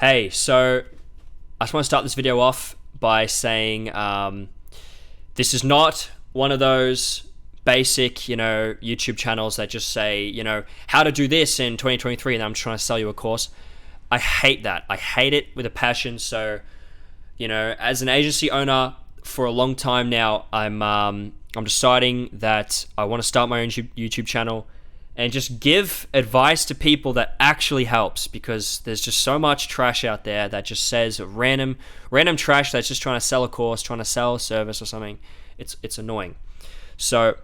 Hey, so I just want to start this video off by saying this is not one of those basic, YouTube channels that just say, how to do this in 2023 and I'm trying to sell you a course. I hate that. I hate it with a passion. So, as an agency owner for a long time now, I'm deciding that I want to start my own YouTube channel and just give advice to people that actually helps, because there's just so much trash out there that just says random trash that's just trying to sell a course, trying to sell a service or something. It's annoying. So,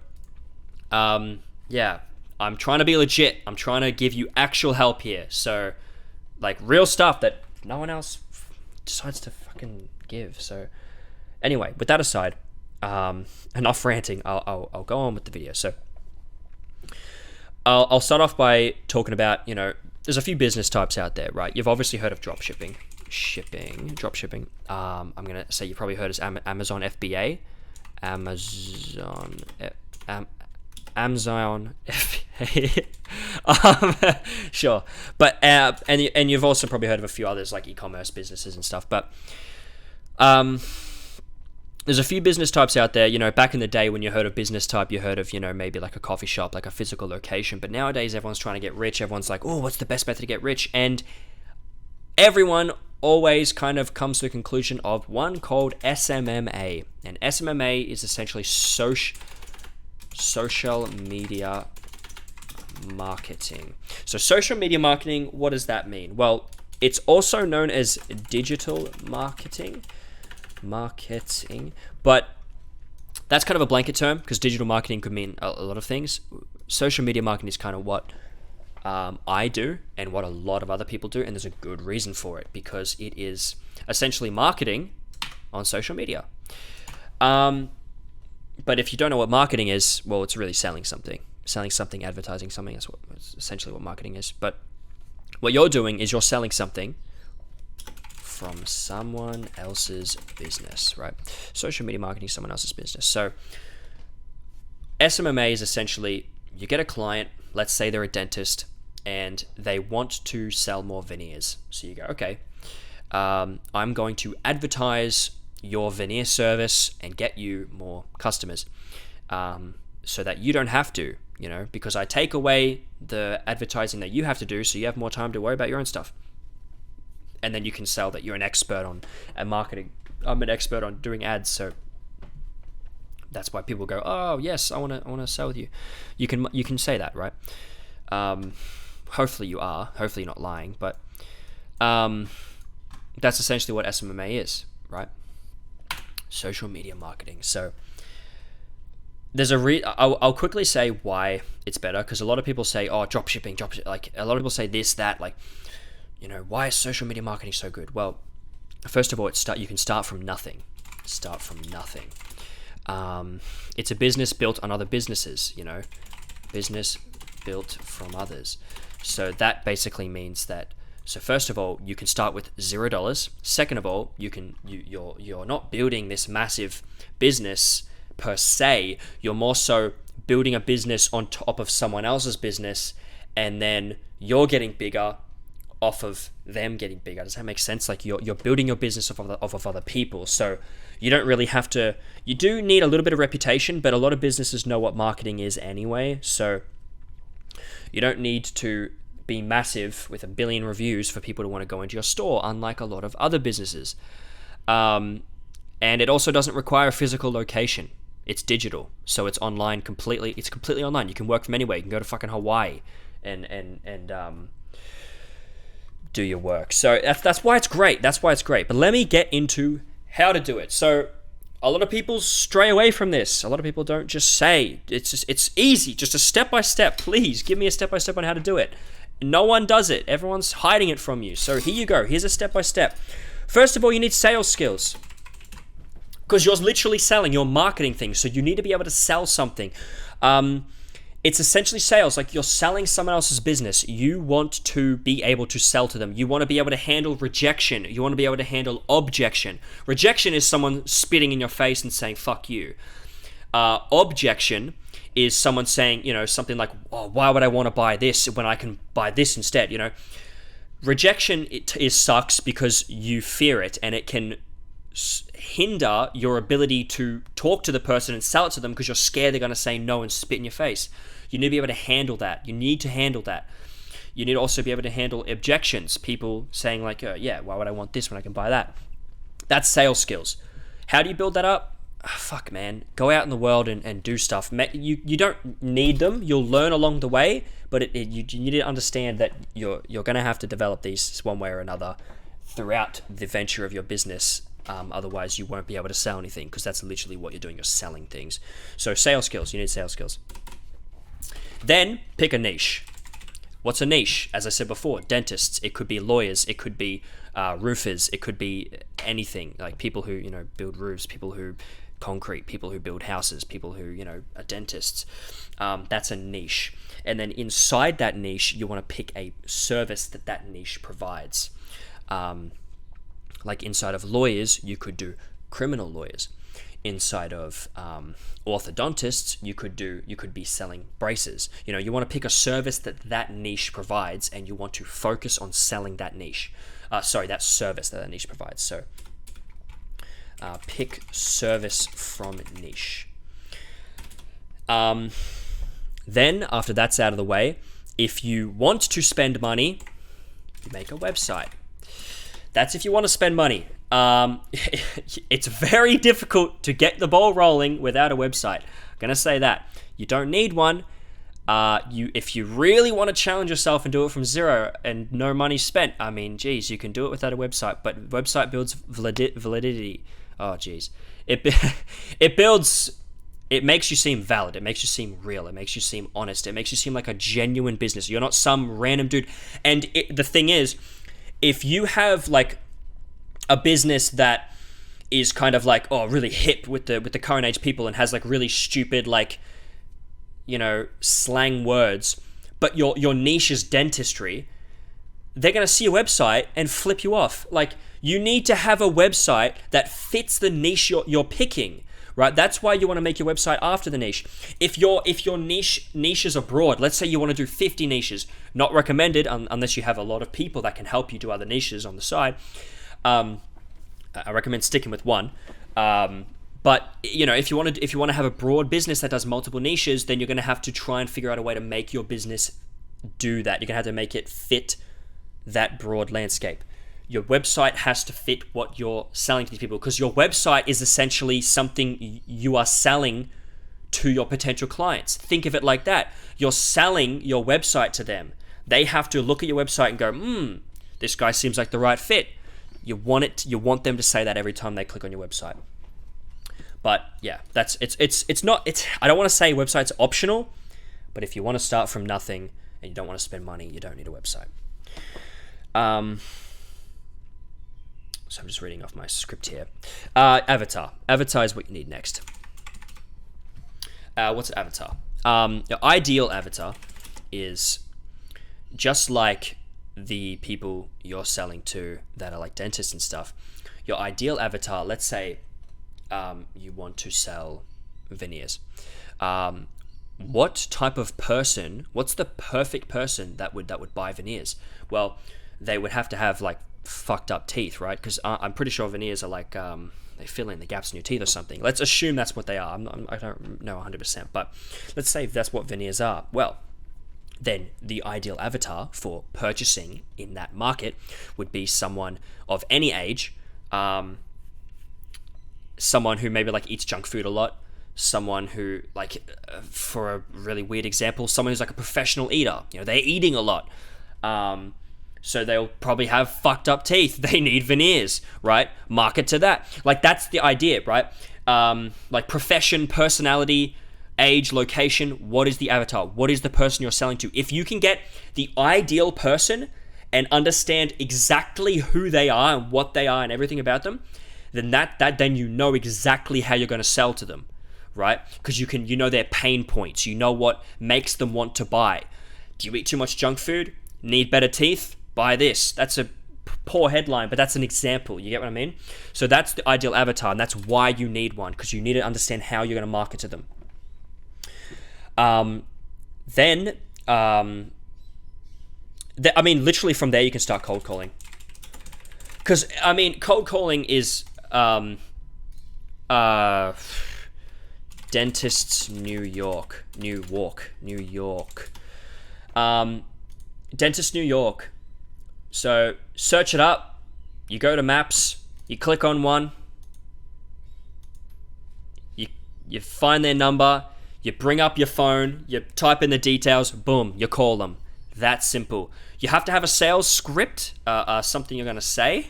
yeah, I'm trying to be legit. I'm trying to give you actual help here. So, like real stuff that no one else decides to fucking give. So, anyway, with that aside, enough ranting. I'll go on with the video. So, I'll start off by talking about, there's a few business types out there, right? You've obviously heard of drop shipping. I'm going to say you probably heard of Amazon FBA. Amazon FBA. Sure. But, and you've also probably heard of a few others like e-commerce businesses and stuff. But, there's a few business types out there. Back in the day when you heard of business type, you heard of, maybe like a coffee shop, like a physical location. But nowadays, everyone's trying to get rich. Everyone's like, oh, what's the best method to get rich? And everyone always kind of comes to the conclusion of one called SMMA. And SMMA is essentially social media marketing. So social media marketing, what does that mean? Well, it's also known as digital marketing, but that's kind of a blanket term because digital marketing could mean a lot of things. Social media marketing is kind of what I do and what a lot of other people do, and there's a good reason for it, because it is essentially marketing on social media. But if you don't know what marketing is, well, it's really selling something, advertising something. That's essentially what marketing is. But what you're doing is you're selling something from someone else's business, right? Social media marketing is someone else's business. So SMMA is essentially, you get a client, let's say they're a dentist, and they want to sell more veneers. So you go, okay, I'm going to advertise your veneer service and get you more customers, so that you don't have to, because I take away the advertising that you have to do, so you have more time to worry about your own stuff. And then you can sell that you're an expert on marketing. I'm an expert on doing ads, so that's why people go, oh yes, I want to sell with you. You can say that, right? Hopefully you are. Hopefully you're not lying, but that's essentially what SMMA is, right? Social media marketing. So there's I'll quickly say why it's better, because a lot of people say, oh, drop shipping. Like a lot of people say this, that, like, why is social media marketing so good? Well, first of all, you can start from nothing. It's a business built on other businesses, business built from others. So that basically means that, so first of all, you can start with $0. Second of all, you're not building this massive business per se. You're more so building a business on top of someone else's business, and then you're getting bigger off of them getting bigger. Does that make sense? Like you're building your business off of other people. So you don't really have to, you do need a little bit of reputation, but a lot of businesses know what marketing is anyway. So you don't need to be massive with 1 billion reviews for people to want to go into your store, unlike a lot of other businesses. And it also doesn't require a physical location. It's digital. So it's online completely. It's completely online. You can work from anywhere. You can go to fucking Hawaii and do your work. So that's why it's great. But let me get into how to do it. So a lot of people stray away from this. A lot of people don't just say it's easy, just a step by step. Please give me a step by step on how to do it. No one does it. Everyone's hiding it from you. So here you go. Here's a step by step. First of all, you need sales skills, because you're literally selling, you're marketing things. So you need to be able to sell something. It's essentially sales, like you're selling someone else's business. You want to be able to sell to them. You want to be able to handle rejection. You want to be able to handle objection. Rejection is someone spitting in your face and saying, fuck you. Objection is someone saying, something like, oh, why would I want to buy this when I can buy this instead, rejection is sucks because you fear it, and it can hinder your ability to talk to the person and sell it to them because you're scared they're going to say no and spit in your face. You need to be able to handle that. You need to handle that. You need to also be able to handle objections. People saying like, yeah, why would I want this when I can buy that? That's sales skills. How do you build that up? Fuck, man. Go out in the world and do stuff. You don't need them. You'll learn along the way, but you need to understand that you're going to have to develop these one way or another throughout the venture of your business. Otherwise, you won't be able to sell anything, because that's literally what you're doing. You're selling things. So sales skills. You need sales skills. Then pick a niche. What's a niche? As I said before, dentists. It could be lawyers. It could be roofers. It could be anything, like people who build roofs, people who concrete, people who build houses, people who are dentists. That's a niche. And then inside that niche, you want to pick a service that niche provides. Like inside of lawyers, you could do criminal lawyers. Inside of orthodontists, you could be selling braces. You want to pick a service that niche provides, and you want to focus on selling that niche. That service that niche provides. So pick service from niche. Then after that's out of the way, if you want to spend money, you make a website. That's if you want to spend money. It's very difficult to get the ball rolling without a website. I'm going to say that. You don't need one. If you really want to challenge yourself and do it from zero and no money spent, I mean, geez, you can do it without a website, but website builds validity. Oh, geez. It makes you seem valid. It makes you seem real. It makes you seem honest. It makes you seem like a genuine business. You're not some random dude. And the thing is, if you have like a business that is kind of like, really hip with the current age people and has like really stupid like, slang words, but your niche is dentistry, they're going to see a website and flip you off. Like, you need to have a website that fits the niche you're picking, right? That's why you want to make your website after the niche. If your niches are broad, let's say you want to do 50 niches, not recommended unless you have a lot of people that can help you do other niches on the side. I recommend sticking with one. But if you want to have a broad business that does multiple niches, then you're going to have to try and figure out a way to make your business do that. You're going to have to make it fit that broad landscape. Your website has to fit what you're selling to these people, because your website is essentially something you are selling to your potential clients. Think of it like that. You're selling your website to them. They have to look at your website and go, this guy seems like the right fit. You want them to say that every time they click on your website. But yeah, it's not I don't want to say website's optional, but if you want to start from nothing and you don't want to spend money, you don't need a website. So I'm just reading off my script here. Avatar. Avatar is what you need next. What's an avatar? Your ideal avatar is just like the people you're selling to that are like dentists and stuff. Your ideal avatar, let's say you want to sell veneers. What type of person, what's the perfect person that would buy veneers? Well, they would have to have like fucked up teeth, right? Because I'm pretty sure veneers are like they fill in the gaps in your teeth or something. Let's assume that's what they are. I don't know 100%, but let's say that's what veneers are. Well, then the ideal avatar for purchasing in that market would be someone of any age, someone who maybe like eats junk food a lot, someone who like, for a really weird example, someone who's like a professional eater. They're eating a lot. So they'll probably have fucked up teeth. They need veneers, right? Market to that. Like, that's the idea, right? Like profession, personality, age, location. What is the avatar? What is the person you're selling to? If you can get the ideal person and understand exactly who they are and what they are and everything about them, then then you know exactly how you're going to sell to them, right? Because you know their pain points. You know what makes them want to buy. Do you eat too much junk food? Need better teeth? Buy this. That's a poor headline, but that's an example. You get what I mean? So that's the ideal avatar, and that's why you need one, because you need to understand how you're going to market to them. I mean, literally from there you can start cold calling. Because I mean, cold calling is dentists New York. Dentist New York. So search it up. You go to maps. You click on one. You find their number. You bring up your phone. You type in the details. Boom. You call them. That's simple. You have to have a sales script. Something you're gonna say.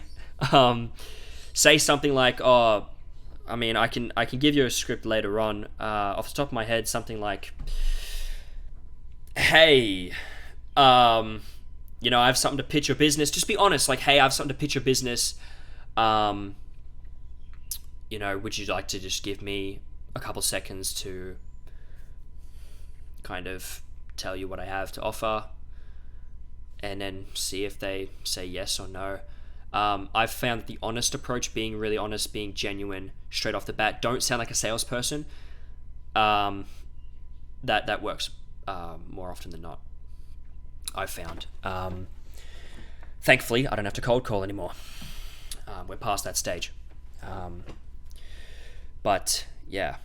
Say something like, "Oh, I mean, I can give you a script later on. Off the top of my head, something like, hey, I have something to pitch your business. Just be honest, like, hey, I have something to pitch your business. Would you like to just give me a couple seconds to kind of tell you what I have to offer, and then see if they say yes or no." I've found the honest approach, being really honest, being genuine straight off the bat, don't sound like a salesperson, that works more often than not, I've found. Thankfully, I don't have to cold call anymore. We're past that stage. But yeah,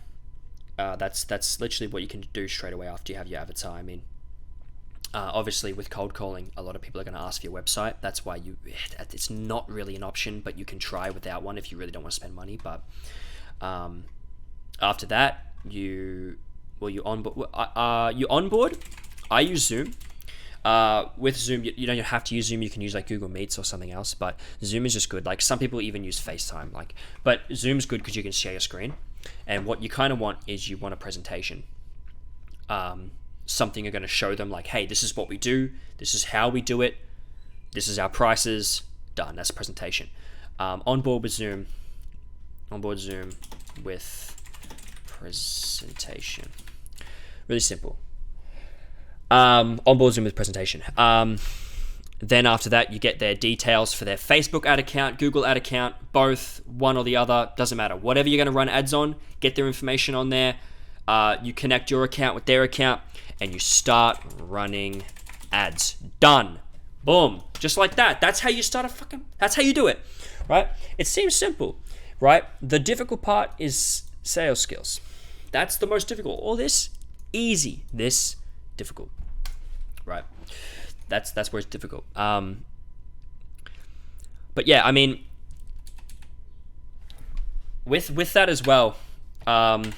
that's literally what you can do straight away after you have your avatar. I mean, obviously with cold calling, a lot of people are going to ask for your website. That's why it's not really an option, but you can try without one if you really don't want to spend money. But after that, you onboard. I use Zoom. With Zoom, you don't have to use Zoom. You can use like Google Meets or something else, but Zoom is just good. Like some people even use FaceTime. But Zoom's good because you can share your screen. And what you kind of want is you want a presentation. Something you're going to show them, like, hey, this is what we do. This is how we do it. This is our prices. Done. That's a presentation. Onboard Zoom with presentation. Really simple. Onboard Zoom with presentation. Then after that, you get their details for their Facebook ad account, Google ad account, both, one or the other, doesn't matter. Whatever you're going to run ads on, get their information on there. You connect your account with their account, and you start running ads. Done. Boom. Just like that. That's how you that's how you do it, right? It seems simple, right? The difficult part is sales skills. That's the most difficult. All this, easy. This, difficult, right? That's where it's difficult. But yeah, I mean, with that as well, the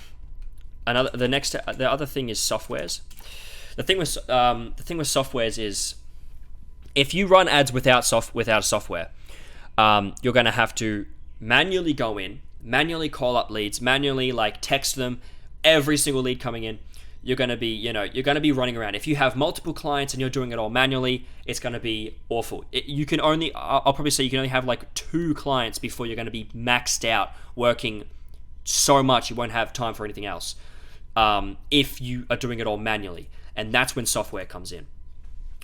other thing is softwares. The thing with softwares is, if you run ads without software, you're gonna have to manually go in, manually call up leads, manually like text them every single lead coming in. You're gonna be running around. If you have multiple clients and you're doing it all manually, it's gonna be awful. I'll probably say you can only have like 2 clients before you're gonna be maxed out, working so much you won't have time for anything else. If you are doing it all manually, and that's when software comes in,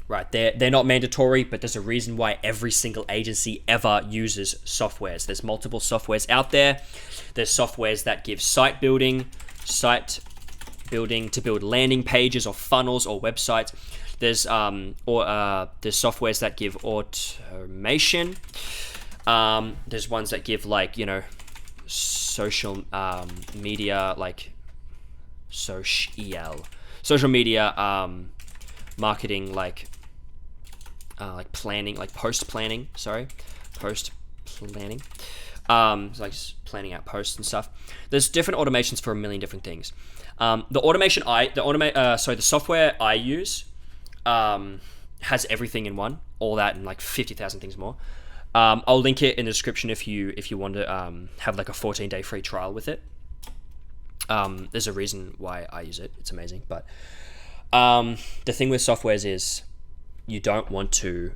right? They're not mandatory, but there's a reason why every single agency ever uses softwares. There's multiple softwares out there. There's softwares that give site building to build landing pages or funnels or websites. There's there's softwares that give automation. There's ones that give social media, like social media marketing, like planning, like post planning. It's like just planning out posts and stuff. There's different automations for a million different things. The software I use has everything in one, all that and like 50,000 things more. I'll link it in the description if you want to have like a 14-day free trial with it. There's a reason why I use it. It's amazing. But the thing with softwares is you don't want to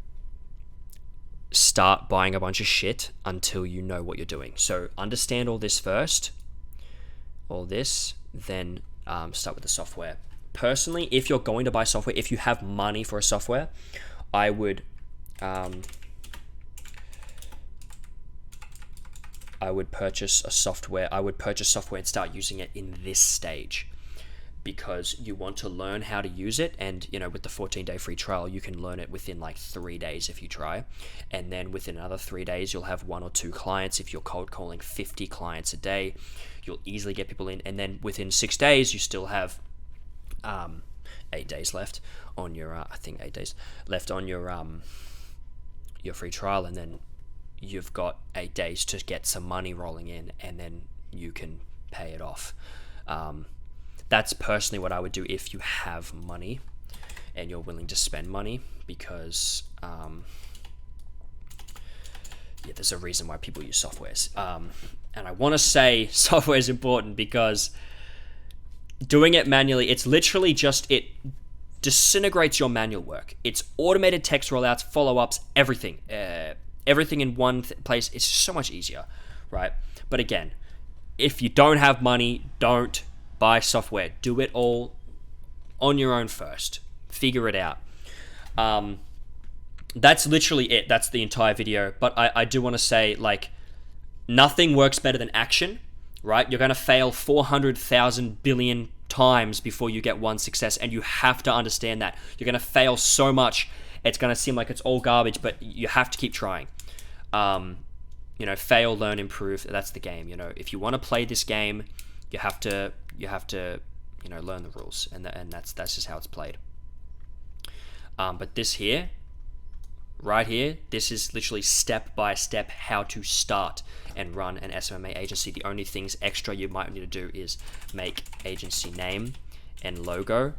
start buying a bunch of shit until you know what you're doing. So understand all this first, then start with the software. Personally, if you're going to buy software, if you have money for a software, I would purchase a software. I would purchase software and start using it in this stage, because you want to learn how to use it. And with the 14-day free trial, you can learn it within like 3 days if you try, and then within another 3 days you'll have 1 or 2 clients. If you're cold calling 50 clients a day, you'll easily get people in, and then within 6 days you still have 8 days left on your I think 8 days left on your free trial, and then you've got 8 days to get some money rolling in, and then you can pay it off. That's personally what I would do if you have money and you're willing to spend money, because there's a reason why people use softwares. And I want to say software is important because doing it manually, it's literally just, it disintegrates your manual work. It's automated text rollouts, follow-ups, everything. Everything in one place. It's so much easier, right? But again, if you don't have money, don't buy software. Do it all on your own first. Figure it out. That's literally it. That's the entire video. But I do want to say, like, nothing works better than action, right? You're going to fail 400,000 billion times before you get one success, and you have to understand that. You're going to fail so much, it's going to seem like it's all garbage, but you have to keep trying. Fail, learn, improve. That's the game. If you want to play this game, you have to learn the rules, and that's just how it's played. But this here, right here, this is literally step by step how to start and run an SMMA agency. The only things extra you might need to do is make agency name and logo,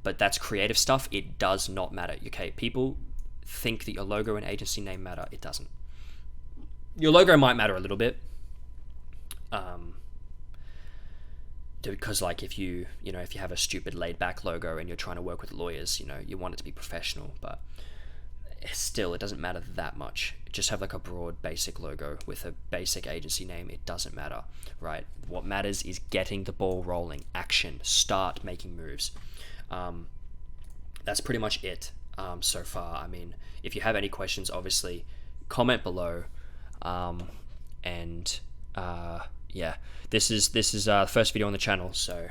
but that's creative stuff. It does not matter. Okay, people think that your logo and agency name matter. It doesn't. Your logo might matter a little bit, because like if you have a stupid laid back logo and you're trying to work with lawyers, you want it to be professional, but still it doesn't matter that much. Just have like a broad basic logo with a basic agency name. It doesn't matter, right? What matters is getting the ball rolling, action, start making moves. That's pretty much it so far. I mean, if you have any questions, obviously comment below. This is the first video on the channel, so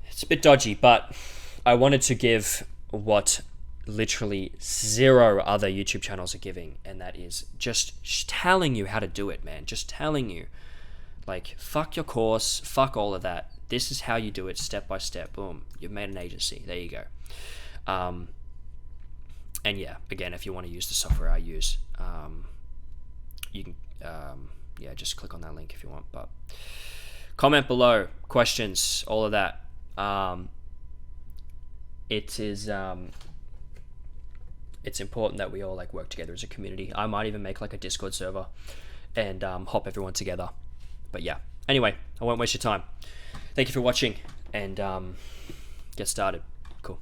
it's a bit dodgy, but I wanted to give what literally 0 other YouTube channels are giving, and that is just telling you how to do it, man. Just telling you, like, fuck your course, fuck all of that. This is how you do it, step by step. Boom, you've made an agency. There you go. And yeah, again, if you want to use the software I use, you can just click on that link if you want. But comment below, questions, all of that. It's important that we all like work together as a community. I might even make like a Discord server and hop everyone together. But yeah, anyway, I won't waste your time. Thank you for watching, and get started. Cool.